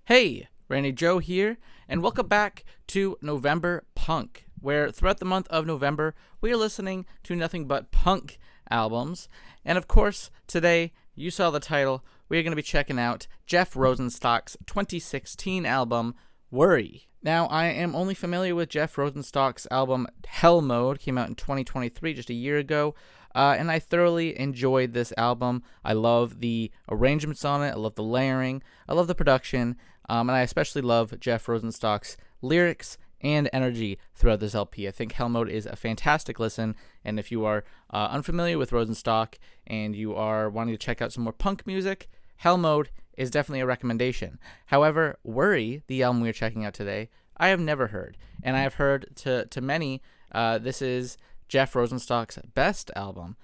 Hey, Randy Joe here, and welcome back to November Punk, where throughout the month of November, we are listening to nothing but punk albums. And of course, today, you saw the title, we are going to be checking out Jeff Rosenstock's 2016 album, Worry. Now, I am only familiar with Jeff Rosenstock's album, Hell Mode, came out in 2023, just a year ago. And I thoroughly enjoyed this album. I love the arrangements on it. I love the layering. I love the production. And I especially love Jeff Rosenstock's lyrics and energy throughout this LP. I think Hell Mode is a fantastic listen. And if you are unfamiliar with Rosenstock and you are wanting to check out some more punk music, Hell Mode is definitely a recommendation. However, Worry, the album we are checking out today, I have never heard. And I have heard to many, this is Jeff Rosenstock's best album.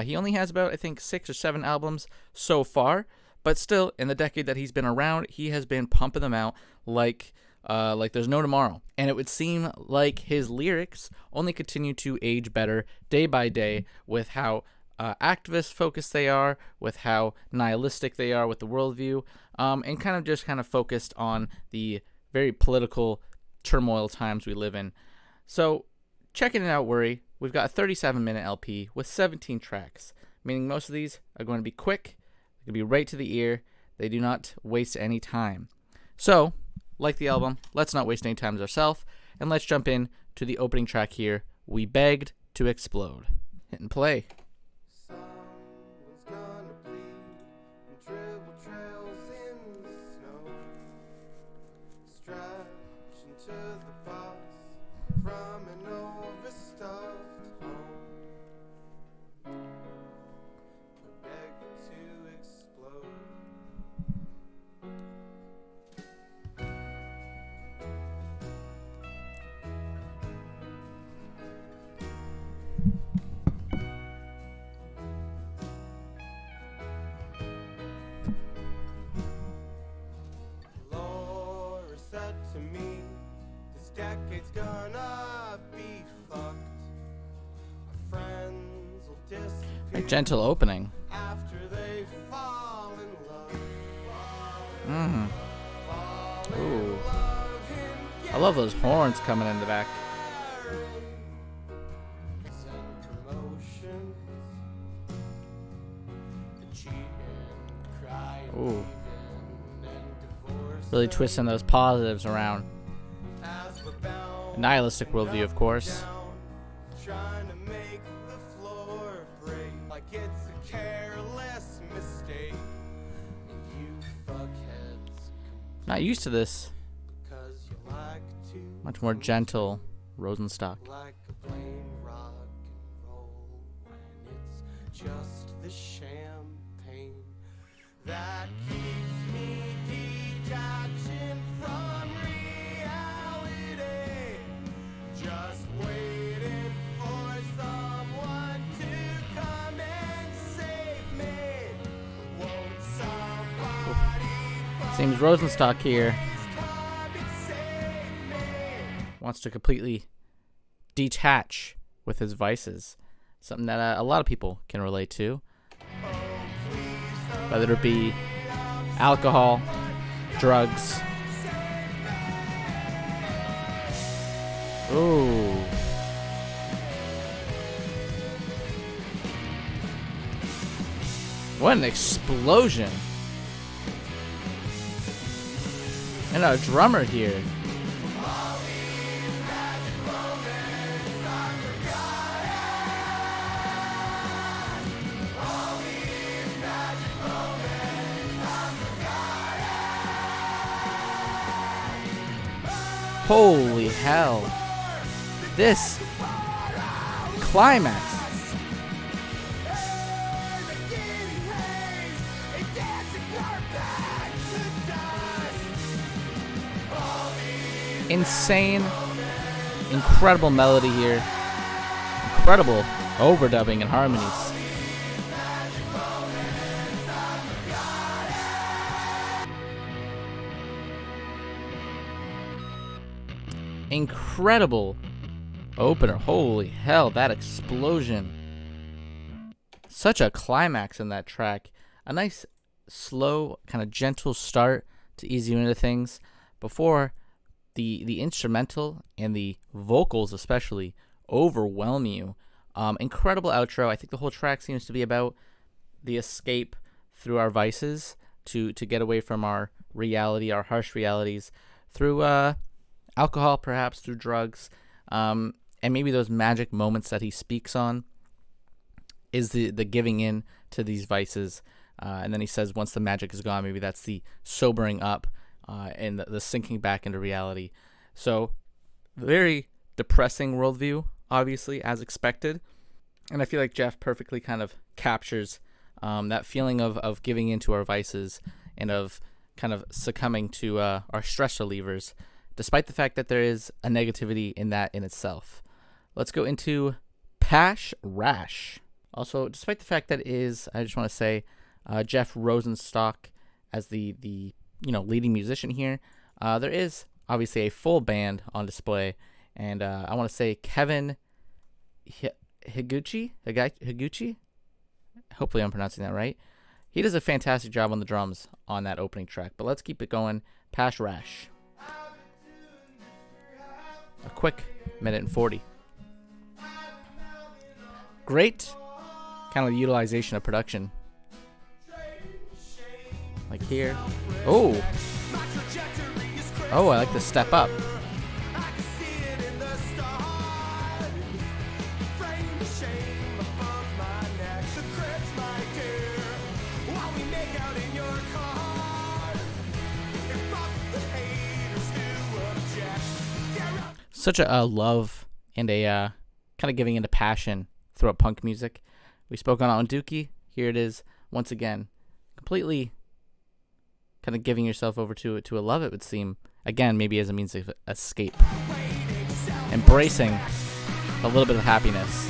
He only has about, I think, 6 or 7 albums so far, but still, in the decade that he's been around, he has been pumping them out like there's no tomorrow. And it would seem like his lyrics only continue to age better day by day with how activist-focused they are, with how nihilistic they are with the worldview, and kind of focused on the very political turmoil times we live in. So, checking it out, Worry. We've got a 37-minute LP with 17 tracks, meaning most of these are going to be quick, they're going to be right to the ear, they do not waste any time. So, like the album, let's not waste any time ourselves, and let's jump in to the opening track here, We Begged to Explode. Hit and play. Decade's gonna be fucked. Our friends will disappear. A gentle opening. After they fall in love. Ooh. I love those horns coming in the back. Ooh. Really twisting those positives around. Nihilistic worldview, of course. Trying to make the floor break like it's a careless mistake. You fuckheads Not used to this. because you like to Much more gentle Rosenstock. like a plain rock and roll when it's just the champagne that keeps me detaching from reality. Just waiting for someone to come and save me. Won't somebody Seems Rosenstock here come and save me? wants to completely detach with his vices. Something that a lot of people can relate to. Whether it be alcohol, drugs. Ooh. What an explosion. And a drummer here. Holy hell. This climax. Insane, incredible melody here. Incredible overdubbing and harmonies. Incredible opener. Holy hell, that explosion. Such a climax in that track. A nice, slow, kind of gentle start to ease you into things before the instrumental and the vocals especially overwhelm you. Incredible outro. I think the whole track seems to be about the escape through our vices to get away from our reality, our harsh realities, through alcohol, perhaps through drugs, and maybe those magic moments that he speaks on is the giving in to these vices. And then he says once the magic is gone, maybe that's the sobering up and the sinking back into reality. So very depressing worldview, obviously, as expected. And I feel like Jeff perfectly kind of captures that feeling of giving into our vices and of kind of succumbing to our stress relievers, despite the fact that there is a negativity in that in itself. Let's go into Pash Rash. Also, despite the fact that it is, I just want to say, Jeff Rosenstock as the leading musician here, there is obviously a full band on display, and I want to say Kevin Higuchi. Hopefully I'm pronouncing that right. He does a fantastic job on the drums on that opening track. But let's keep it going. Pash Rash. A quick minute and 40. Great kind of utilization of production. Like here. Oh, I like the step up. Such a love and a kind of giving into passion throughout punk music. We spoke on Dookie. Here it is once again, completely kind of giving yourself over to a love, it would seem. Again, maybe as a means of escape. Embracing a little bit of happiness.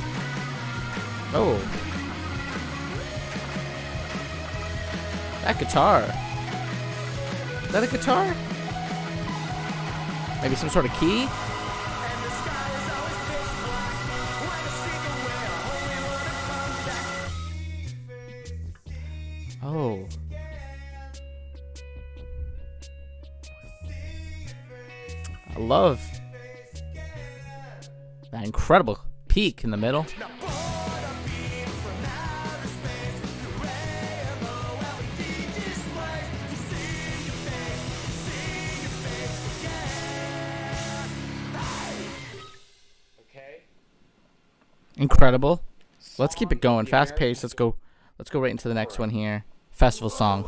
Oh. That guitar. Is that a guitar? Maybe some sort of key? Oh. I love that incredible peak in the middle. Incredible. Let's keep it going. Fast pace. Let's go right into the next one here. Festival song.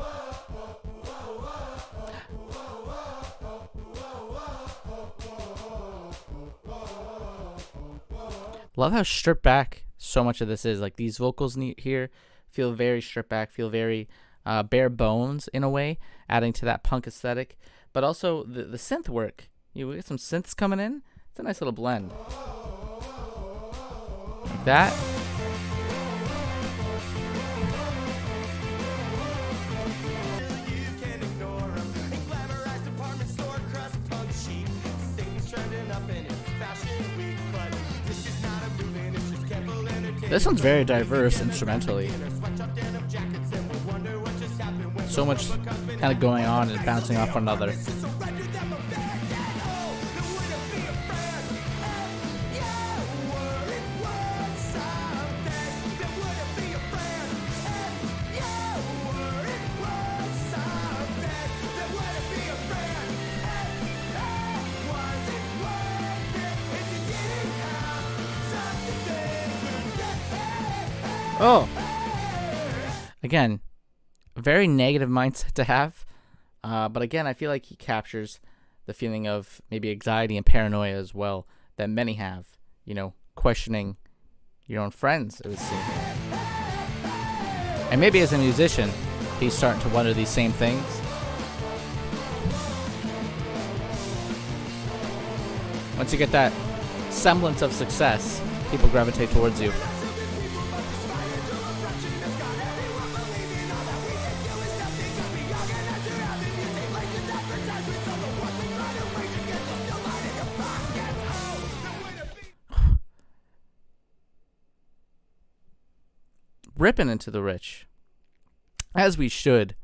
Love how stripped back so much of this is. Like these vocals here feel very stripped back, feel very bare bones in a way, adding to that punk aesthetic. But also the synth work. We get some synths coming in. It's a nice little blend. Like that. This one's very diverse instrumentally. So much kind of going on and bouncing off one another. Oh, again, a very negative mindset to have. But again, I feel like he captures the feeling of maybe anxiety and paranoia as well that many have, questioning your own friends, it would seem. And maybe as a musician, he's starting to wonder these same things. Once you get that semblance of success, people gravitate towards you. Ripping into the rich, as we should.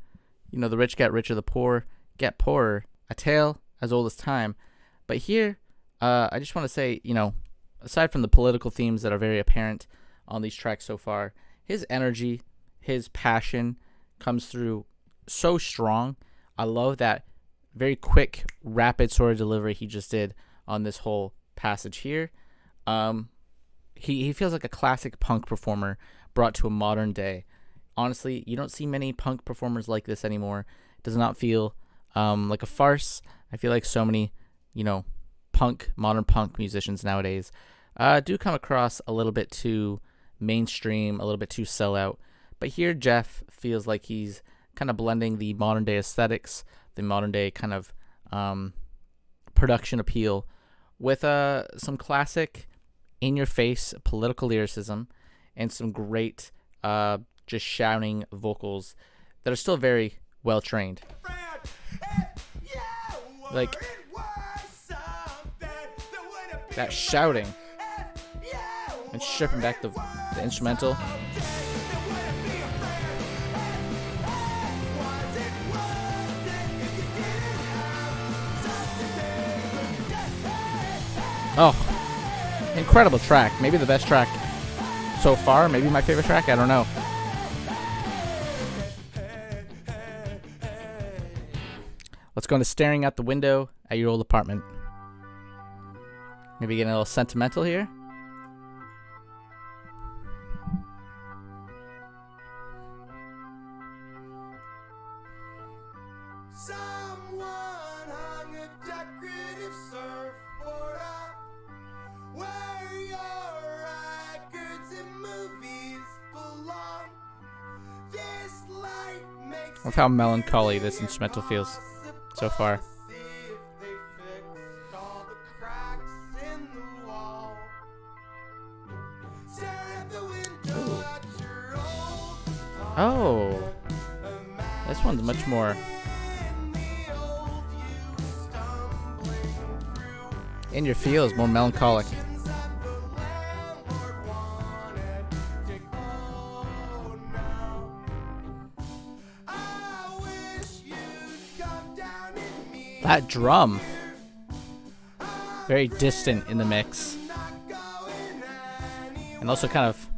The rich get richer, the poor get poorer, a tale as old as time. But here, I just want to say, aside from the political themes that are very apparent on these tracks so far, his energy, his passion comes through so strong. I love that very quick, rapid sort of delivery he just did on this whole passage here. He feels like a classic punk performer brought to a modern day. Honestly, you don't see many punk performers like this anymore. It does not feel like a farce. I feel like so many, modern punk musicians nowadays do come across a little bit too mainstream, a little bit too sellout. But here, Jeff feels like he's kind of blending the modern day aesthetics, the modern day kind of production appeal with some classic in-your-face political lyricism and some great just shouting vocals that are still very well trained. Like that shouting and stripping back the instrumental. Oh, incredible track. Maybe the best track so far. Maybe my favorite track. I don't know. Let's go into staring out the window at your old apartment. Maybe getting a little sentimental here. Someone hung a decorative surfboard up where your records and movies belong. This light makes Of how melancholy this instrumental feels so far. see if they fixed all the cracks in the wall. Stare at the window at your old Oh, this one's much more in your feels, more melancholic. That drum, very distant in the mix, and also kind of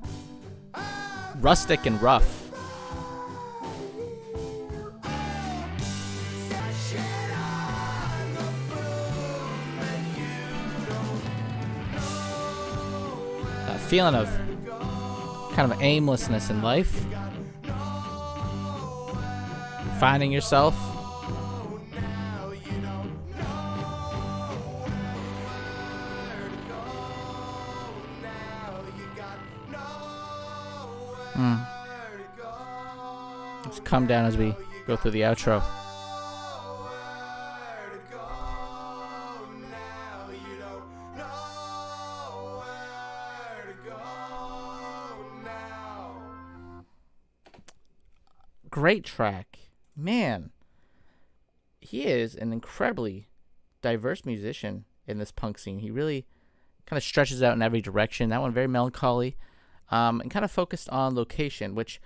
rustic and rough. That feeling of kind of aimlessness in life, finding yourself. Let's calm down as we go through the outro. Great track. Man, he is an incredibly diverse musician in this punk scene. He really kind of stretches out in every direction. That one very melancholy, and kind of focused on location, which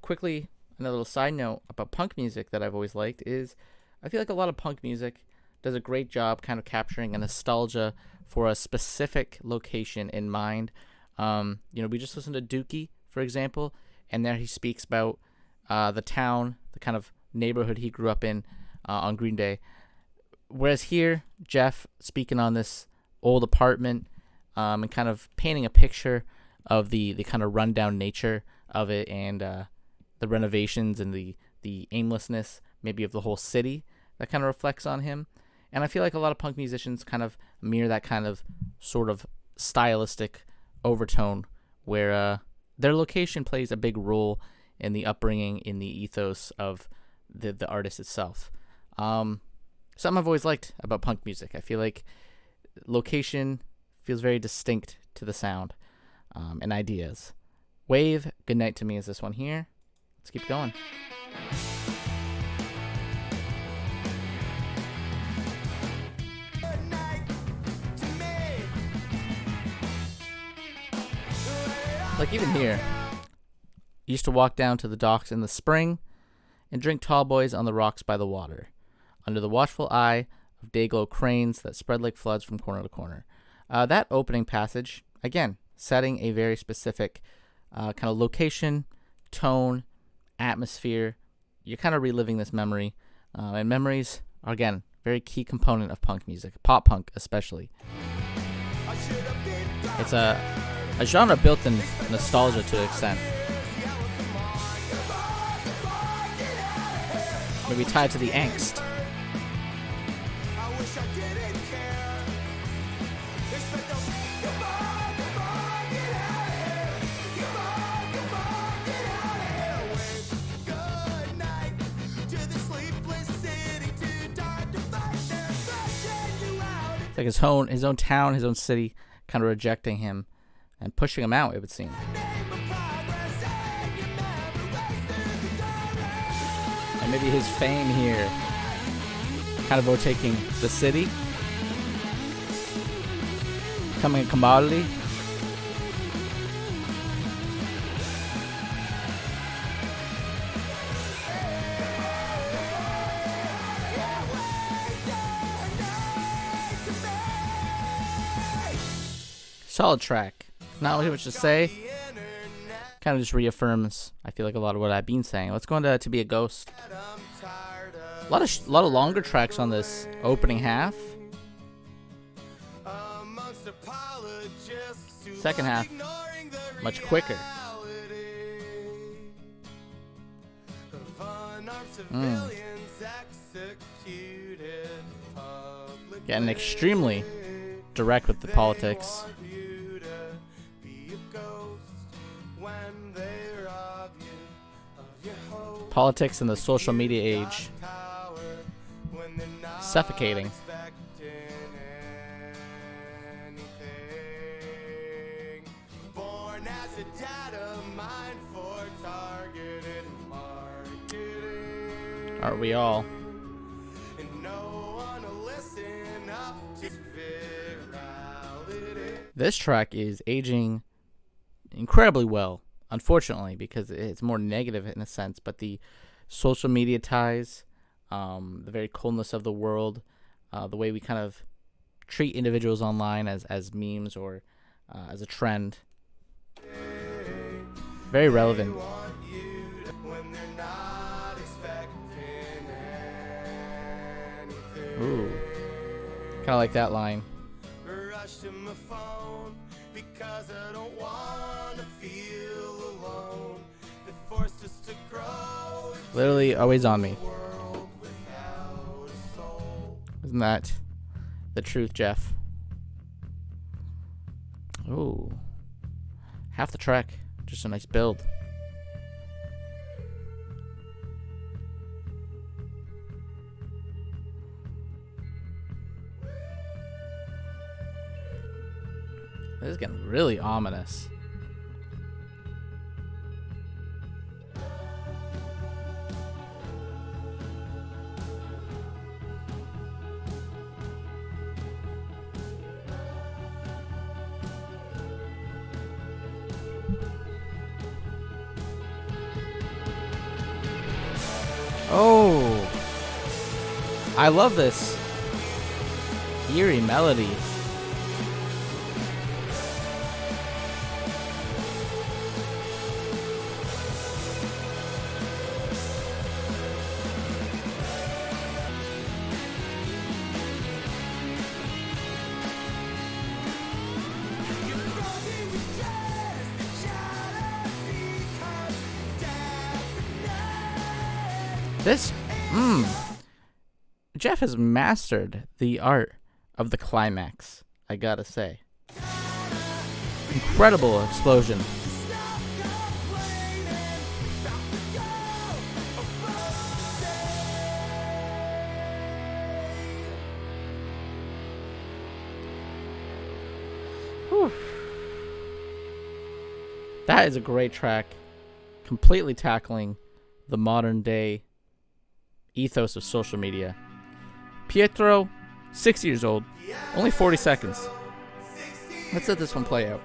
quickly, another little side note about punk music that I've always liked is I feel like a lot of punk music does a great job kind of capturing a nostalgia for a specific location in mind. We just listened to Dookie, for example, and there he speaks about the town, the kind of neighborhood he grew up in on Green Day. Whereas here, Jeff speaking on this old apartment and kind of painting a picture of the kind of rundown nature of it and the renovations and the aimlessness maybe of the whole city that kind of reflects on him. And I feel like a lot of punk musicians kind of mirror that kind of sort of stylistic overtone where their location plays a big role in the upbringing, in the ethos of the artist itself. Something I've always liked about punk music. I feel like location feels very distinct to the sound and ideas. Wave, Goodnight to Me is this one here. Let's keep going. Like even here, used to walk down to the docks in the spring and drink tall boys on the rocks by the water. under the watchful eye of day-glow cranes that spread like floods from corner to corner. That opening passage, again, setting a very specific kind of location, tone, atmosphere. You're kind of reliving this memory. And memories are, again, very key component of punk music, pop punk especially. It's a genre built in nostalgia to an extent. Maybe tied to the angst. It's like his own town, his own city, kind of rejecting him and pushing him out, it would seem. And maybe his fame here kind of overtaking the city, becoming a commodity. Solid track. Not much to say. Kind of just reaffirms, I feel like, a lot of what I've been saying. Let's go into To Be a Ghost. A lot of longer tracks on this opening half. Second half, much quicker. Getting extremely direct with the politics. Politics in the social media age. Suffocating. Aren't we all? This track is aging incredibly well, unfortunately, because it's more negative in a sense, but the social media ties, the very coldness of the world, the way we kind of treat individuals online as memes or as a trend. Very relevant. Ooh. Kind of like that line. Literally always on me. Isn't that the truth, Jeff? Ooh. Half the track. Just a nice build. This is getting really ominous. Oh, I love this eerie melody. This, Jeff has mastered the art of the climax, I gotta say. Incredible explosion. Whew. That is a great track. Completely tackling the modern day ethos of social media. Pietro, 6 years old, only 40 seconds. Let's let this one play out.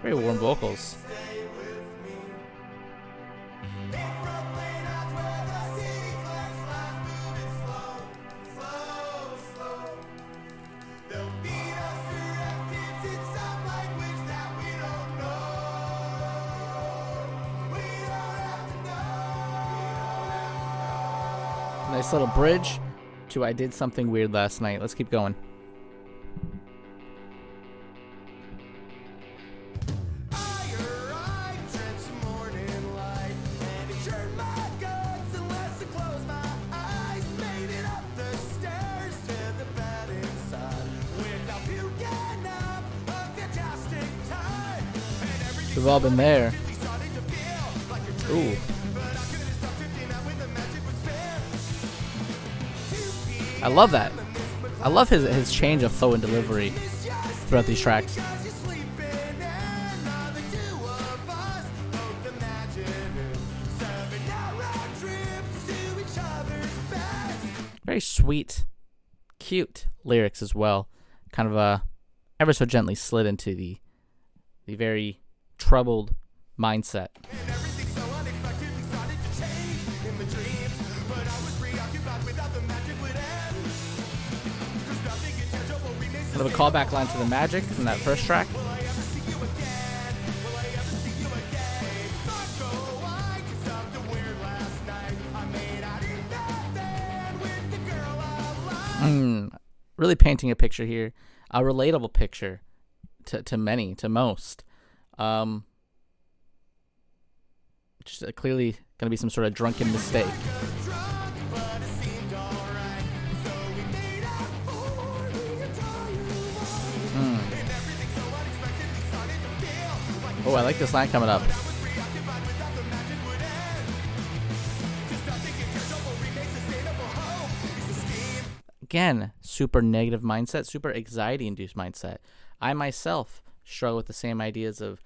Very warm vocals. Nice little bridge to I Did Something Weird Last Night. Let's keep going. We've all been there. Ooh. I love that. I love his change of flow and delivery throughout these tracks. Very sweet, cute lyrics as well. Kind of ever so gently slid into the very troubled mindset. Kind of a callback line to the Magic from that first track. Really painting a picture here, a relatable picture to many, to most. Just clearly going to be some sort of drunken mistake. Oh, I like this line coming up. Again, super negative mindset, super anxiety-induced mindset. I myself struggle with the same ideas of,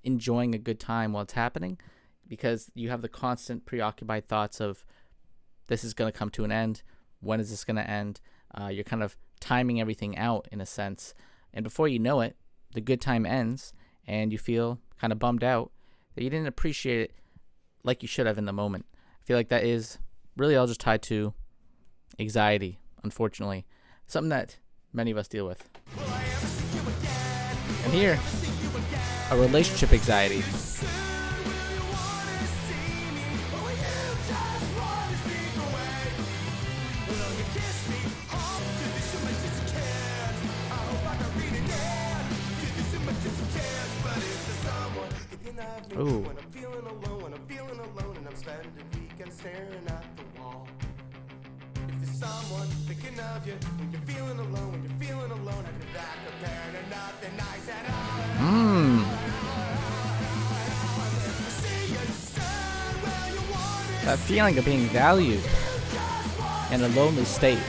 enjoying a good time while it's happening, because you have the constant preoccupied thoughts of, this is going to come to an end. When is this going to end? You're kind of timing everything out in a sense. And before you know it, the good time ends and you feel kind of bummed out that you didn't appreciate it like you should have in the moment. I feel like that is really all just tied to anxiety, unfortunately. Something that many of us deal with. And here, a relationship anxiety. Ooh. That feeling of being valued in a lonely state.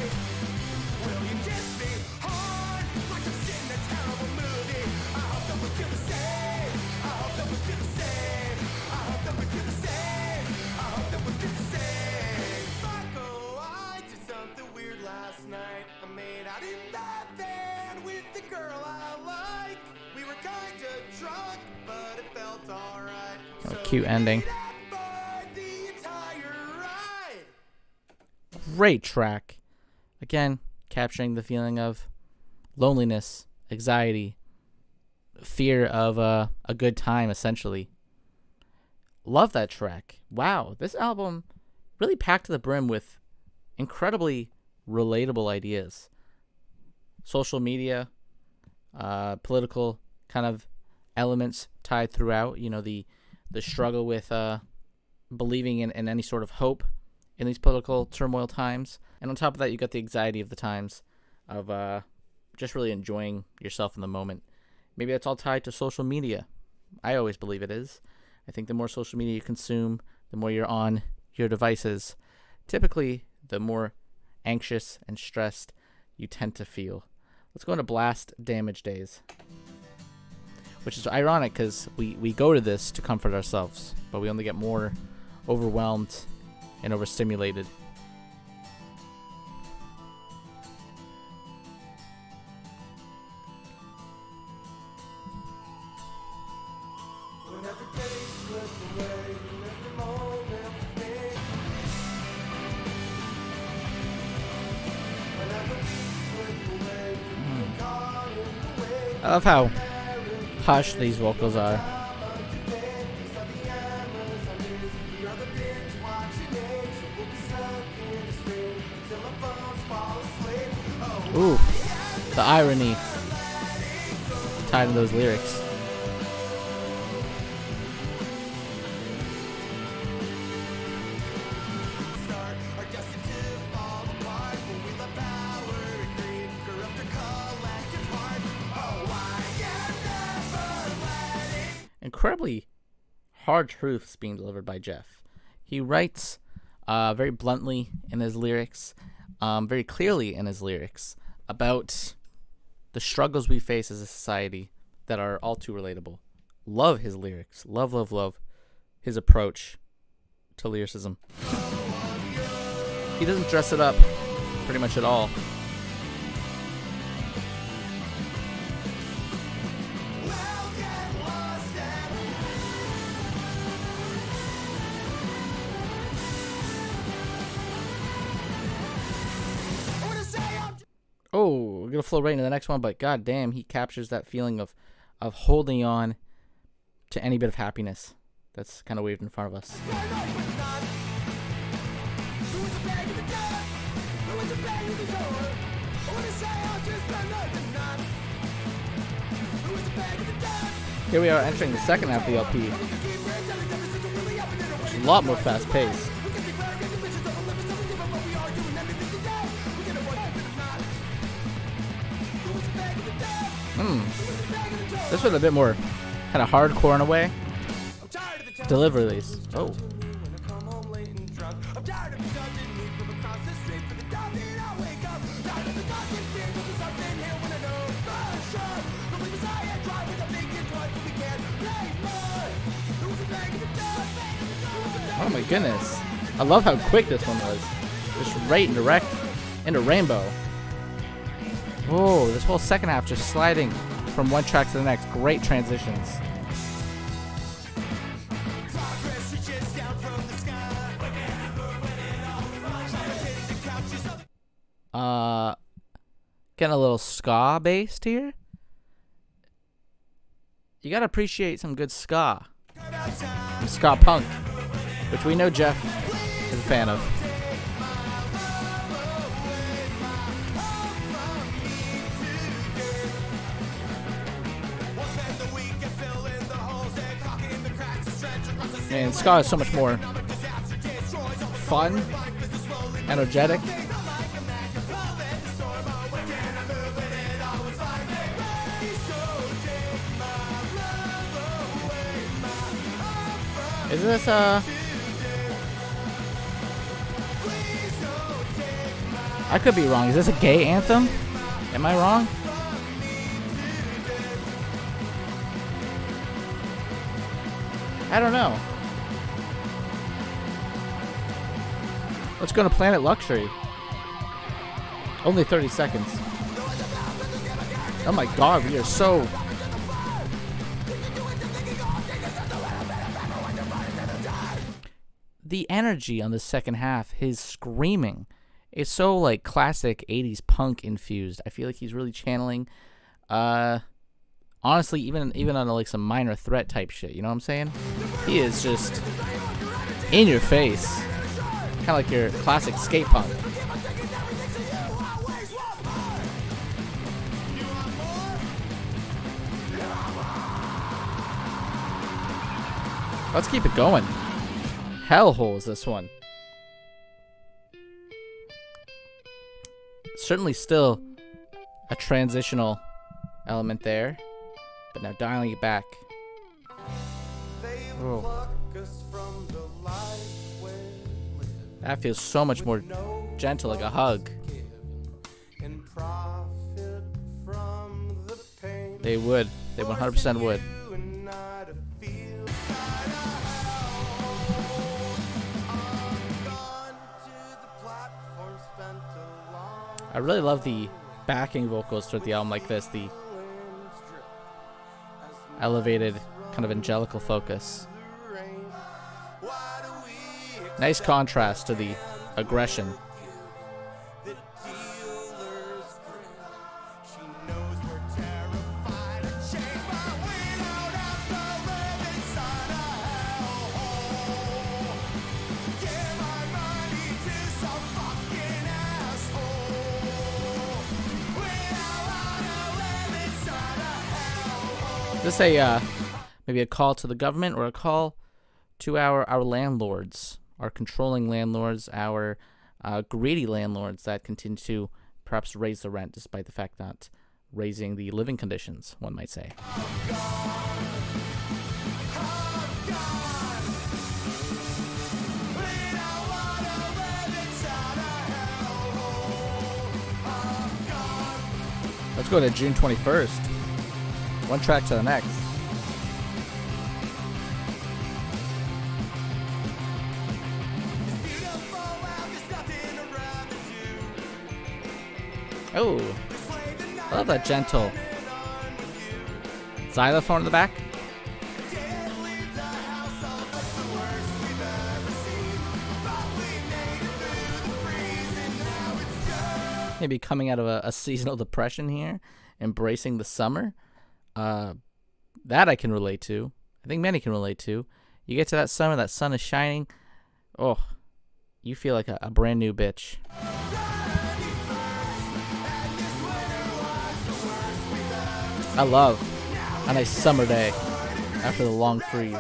Oh, cute ending. Great track. Again, capturing the feeling of loneliness, anxiety, fear of a good time, essentially. Love that track. Wow, this album really packed to the brim with incredibly relatable ideas. Social media, political kind of elements tied throughout. You know, the struggle with believing in any sort of hope in these political turmoil times. And on top of that, you got the anxiety of the times of just really enjoying yourself in the moment. Maybe that's all tied to social media. I always believe it is. I think the more social media you consume, the more you're on your devices, typically the more anxious and stressed you tend to feel. Let's go into Blast Damage Days, which is ironic because we go to this to comfort ourselves, but we only get more overwhelmed and overstimulated. I love how hush these vocals are. Ooh, the irony tied in those lyrics. Incredibly hard truths being delivered by Jeff. He writes very bluntly in his lyrics, very clearly in his lyrics, about the struggles we face as a society that are all too relatable. Love his lyrics. Love, love, love his approach to lyricism. He doesn't dress it up pretty much at all. Oh, we're gonna flow right into the next one, but god damn, he captures that feeling of holding on to any bit of happiness that's kind of waved in front of us. Here we are entering the second half of the LP, which is a lot more fast paced. This was a bit more kind of hardcore in a way. Deliver these. Oh. Oh my goodness. I love how quick this one was. Just right and direct into Rainbow. Whoa, this whole second half just sliding from one track to the next. Great transitions. Getting a little ska based here. You gotta appreciate some good ska. Some ska punk, which we know Jeff is a fan of. And ska is so much more fun, energetic. Is this I could be wrong. Is this a gay anthem? Am I wrong? I don't know. Let's go to Planet Luxury. Only 30 seconds. Oh my god, we are so... The energy on the second half, his screaming, is so like classic 80s punk infused. I feel like he's really channeling honestly even on like some Minor Threat type shit, you know what I'm saying? He is just in your face. Kind of like your classic skate punk. Let's keep it going. Hellhole is this one. Certainly still a transitional element there, but now dialing it back. Oh. That feels so much more gentle, like a hug. They would. They 100% would. I really love the backing vocals throughout the album like this, the elevated kind of angelical focus. Nice contrast to the aggression. this a maybe a call to the government or a call to our landlords, our controlling landlords, our greedy landlords that continue to perhaps raise the rent despite the fact not raising the living conditions, one might say. Let's go to June 21st. One track to the next. Oh, I love that gentle xylophone in the back. Maybe coming out of a seasonal depression here, embracing the summer. That I can relate to. I think many can relate to. You get to that summer, that sun is shining. Oh, you feel like a brand new bitch. I love a nice summer day after the long freeze.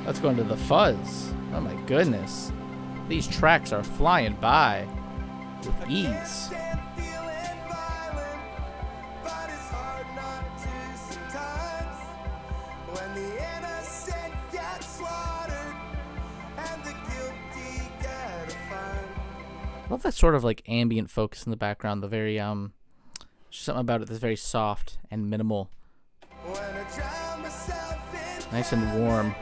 Let's go into the fuzz. Oh my goodness. These tracks are flying by with ease. I love that sort of like ambient focus in the background. The very just something about it that's very soft and minimal. Nice and warm.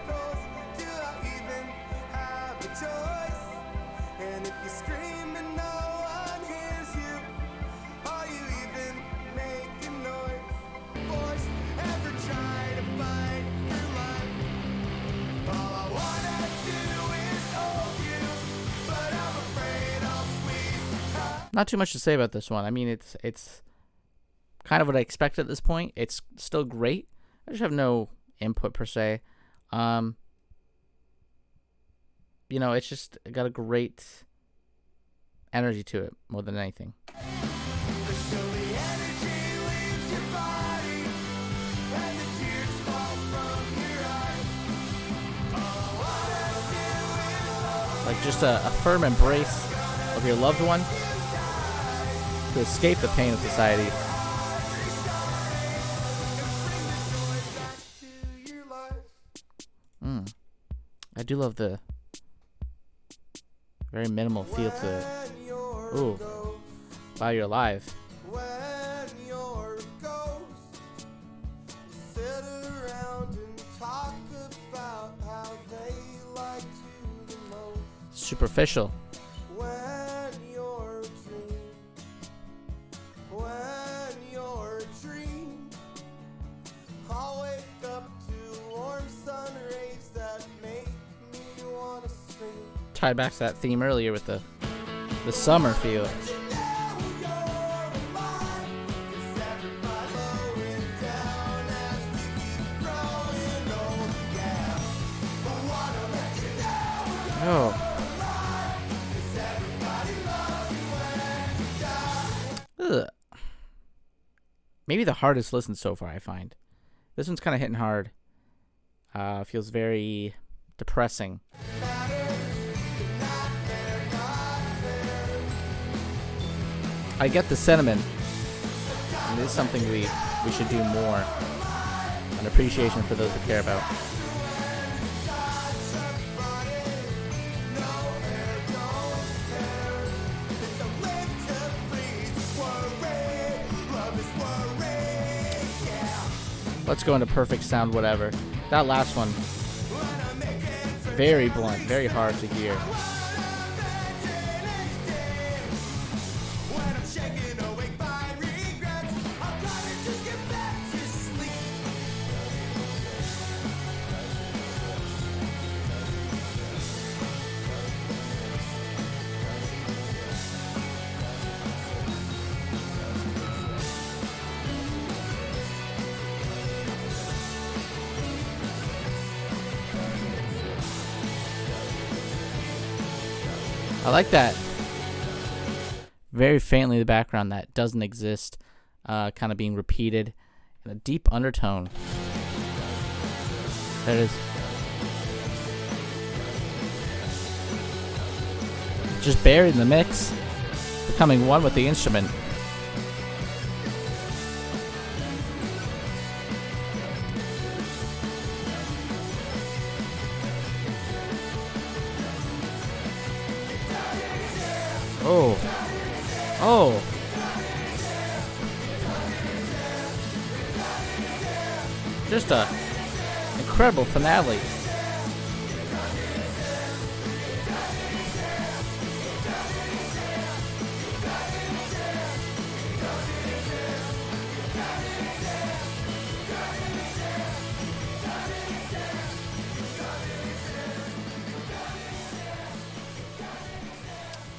Not too much to say about this one. I mean, it's kind of what I expected at this point. It's still great. I just have no input per se. You know, it's just got a great energy to it more than anything. Like just a firm embrace of your loved one to escape the pain of society. I do love the very minimal feel to it. Ooh, wow, you're alive. Superficial. Tied back to that theme earlier with the summer feel. Oh. Ugh. Maybe the hardest listen so far, I find. This one's kind of hitting hard. Feels very depressing. I get the sentiment. And it is something we should do more. An appreciation for those we care about. Let's go into perfect sound, whatever. That last one, very blunt, very hard to hear. I like that. Very faintly in the background that doesn't exist, kind of being repeated in a deep undertone. There it is. Just buried in the mix, becoming one with the instrument. Oh. Oh. Just a incredible finale.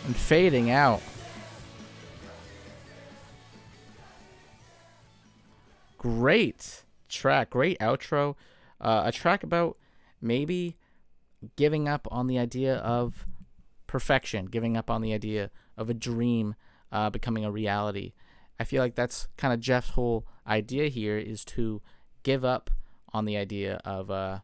And fading out. Great track, great outro. A track about maybe giving up on the idea of perfection, giving up on the idea of a dream becoming a reality. I feel like that's kind of Jeff's whole idea here, is to give up on the idea of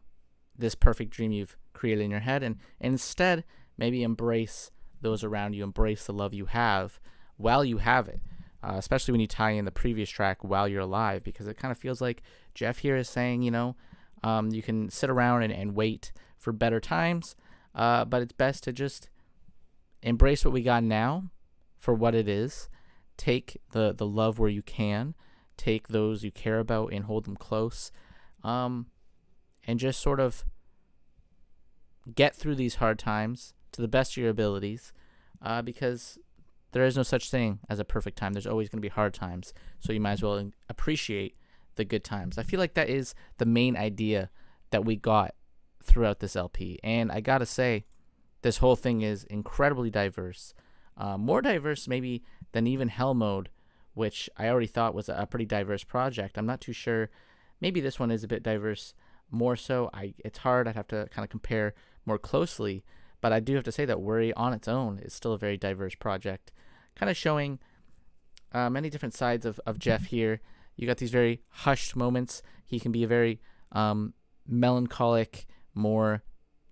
this perfect dream you've created in your head, and instead maybe embrace those around you, embrace the love you have while you have it. Especially when you tie in the previous track, While You're Alive, because it kind of feels like Jeff here is saying, you can sit around and wait for better times, but it's best to just embrace what we got now for what it is. Take the love where you can, take those you care about and hold them close, and just sort of get through these hard times to the best of your abilities, because there is no such thing as a perfect time. There's always going to be hard times, so you might as well appreciate the good times. I feel like that is the main idea that we got throughout this LP, and I gotta say, this whole thing is incredibly diverse, more diverse maybe than even Hell Mode, which I already thought was a pretty diverse project. I'm not too sure. Maybe this one is a bit diverse more so. It's hard. I'd have to kind of compare more closely, but I do have to say that Worry on its own is still a very diverse project, kind of showing many different sides of Jeff here. You got these very hushed moments. He can be a very melancholic, more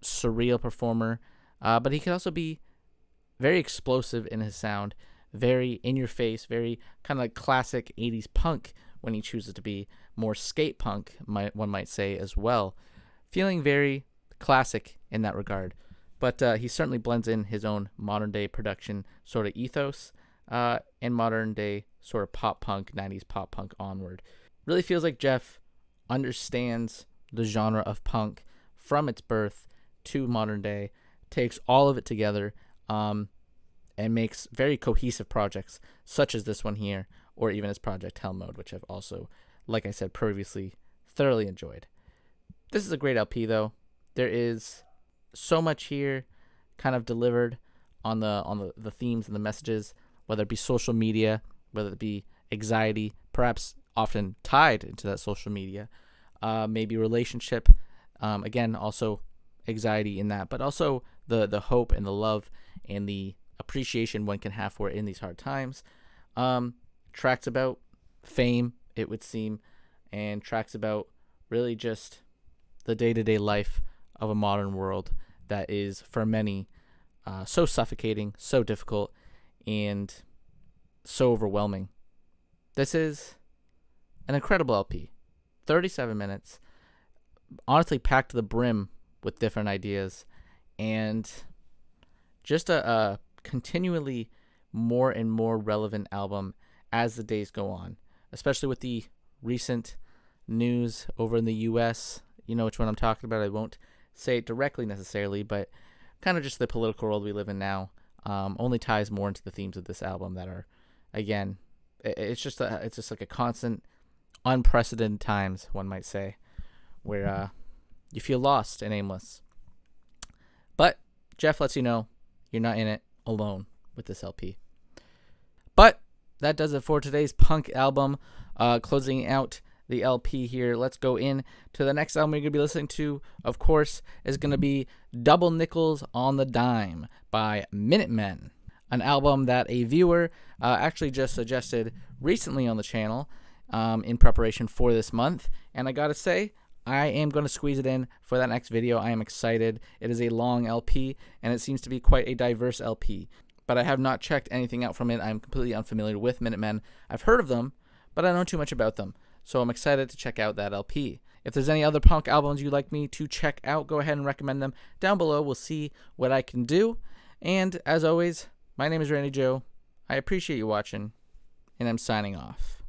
surreal performer, but he can also be very explosive in his sound, very in your face, very kind of like classic 80s punk when he chooses to be, more skate punk, one might say as well. Feeling very classic in that regard. But he certainly blends in his own modern day production sort of ethos and modern day sort of pop punk, 90s pop punk onward. Really feels like Jeff understands the genre of punk from its birth to modern day, takes all of it together, and makes very cohesive projects such as this one here, or even his project Hell Mode, which I've also, like I said previously, thoroughly enjoyed. This is a great LP though. There is so much here kind of delivered on the themes and the messages, whether it be social media, whether it be anxiety, perhaps often tied into that social media, maybe relationship, again, also anxiety in that, but also the hope and the love and the appreciation one can have for it in these hard times. Tracks about fame, it would seem, and tracks about really just the day-to-day life of a modern world that is, for many, so suffocating, so difficult, and so overwhelming. This is an incredible LP. 37 minutes, honestly packed to the brim with different ideas, and just a continually more and more relevant album as the days go on, especially with the recent news over in the US. You know which one I'm talking about. I won't say it directly necessarily, but kind of just the political world we live in now only ties more into the themes of this album that are, again, it's just like a constant, unprecedented times, one might say, where you feel lost and aimless. But Jeff lets you know you're not in it alone with this LP. But that does it for today's punk album. Closing out the LP here, let's go in to the next album we're going to be listening to, of course, is going to be Double Nickels on the Dime by Minutemen, an album that a viewer actually just suggested recently on the channel in preparation for this month. And I gotta say, I am going to squeeze it in for that next video. I am excited. It is a long LP, and it seems to be quite a diverse LP. But I have not checked anything out from it. I'm completely unfamiliar with Minutemen. I've heard of them, but I don't know too much about them. So I'm excited to check out that LP. If there's any other punk albums you'd like me to check out, go ahead and recommend them down below. We'll see what I can do. And as always, my name is Randy Joe. I appreciate you watching, and I'm signing off.